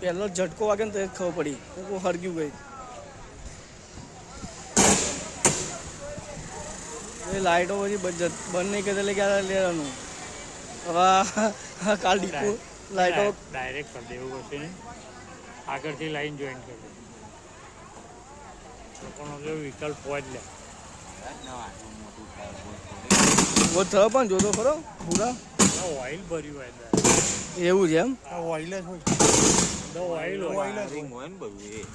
પહેલો ઝટકો વાગે ને તો ખબર પડી હરગ્યું ગઈ એ લાઇટો પછી બંધ નહીં કરી એટલે ક્યારે લેવાનું હવે કાલ ડીપો લાઇટો ડાયરેક્ટ કરી દેવું પડશે ને આગળથી લાઈન જોઈન કરી દે લોકોનો જો વિકલ્પ હોય જ લે બહુ થયો પણ જોતો ખરો પૂરા ઓઇલ ભર્યું હોય એવું છે એમ ઓઇલ જ હોય ઓઇલ હોય ને બધું એ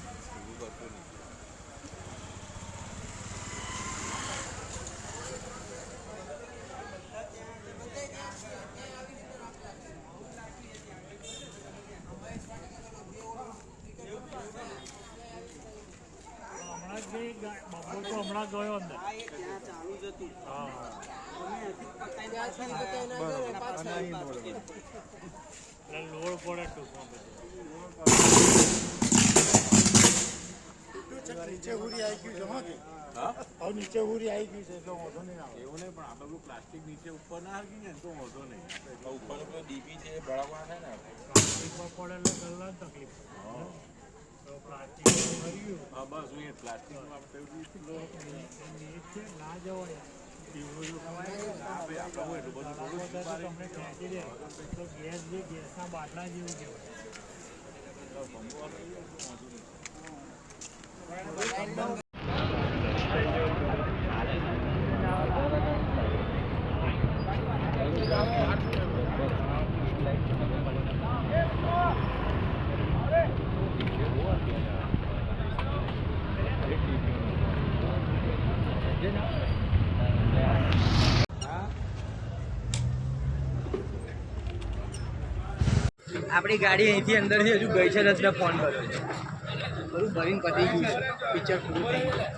હમણાં ગયો અંદર લોડ પડે નીચે હુરી આવી ગયું છે નીચે હુરી આવી ગયું છે એટલે વાંધો નહીં આવે એવું નહીં પણ આ બધું પ્લાસ્ટિક નીચે ઉપર ના આવી ને તો વાંધો નહીં ઉપર ડીપી છે બળાવવા છે ને પ્લાસ્ટિક પર પડે એટલે ગલ્લા તકલીફ પ્લાસ્ટિક હા બસ એ પ્લાસ્ટિક ના જવાય તમને ખેંચી દે તો ગેસ જે ગેસના બાટલા જેવું કહેવાય આપણી ગાડી અહીંથી અંદરથી હજુ ગઈ છે એટલે ફોન કર્યો છે બધું ભરીને પતી ગયું છે પિક્ચર પૂરું થઈ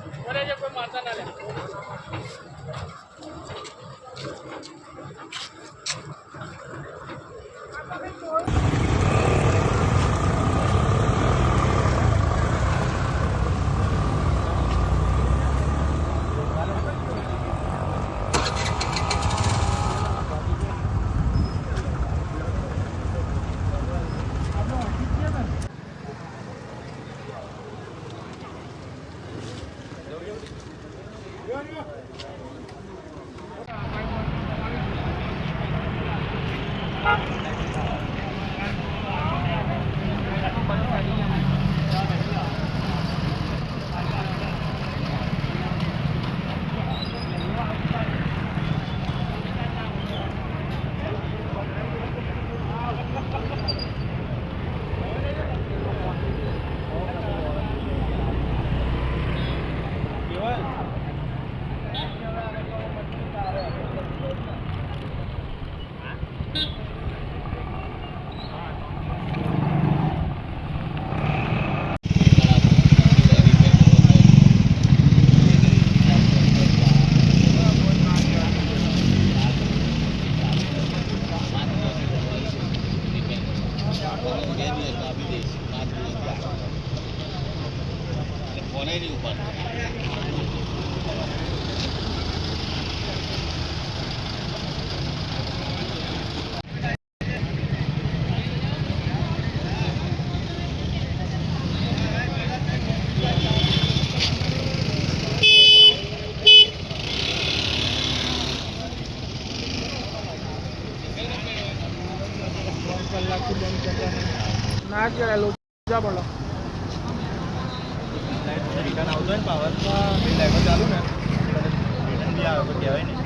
ના કહેવાય લોચા પડો રિટર્ન આવતો હોય ને પાવર લાઈટો ચાલુ ને રિટર્ન બી આવે તો કહેવાય નહીં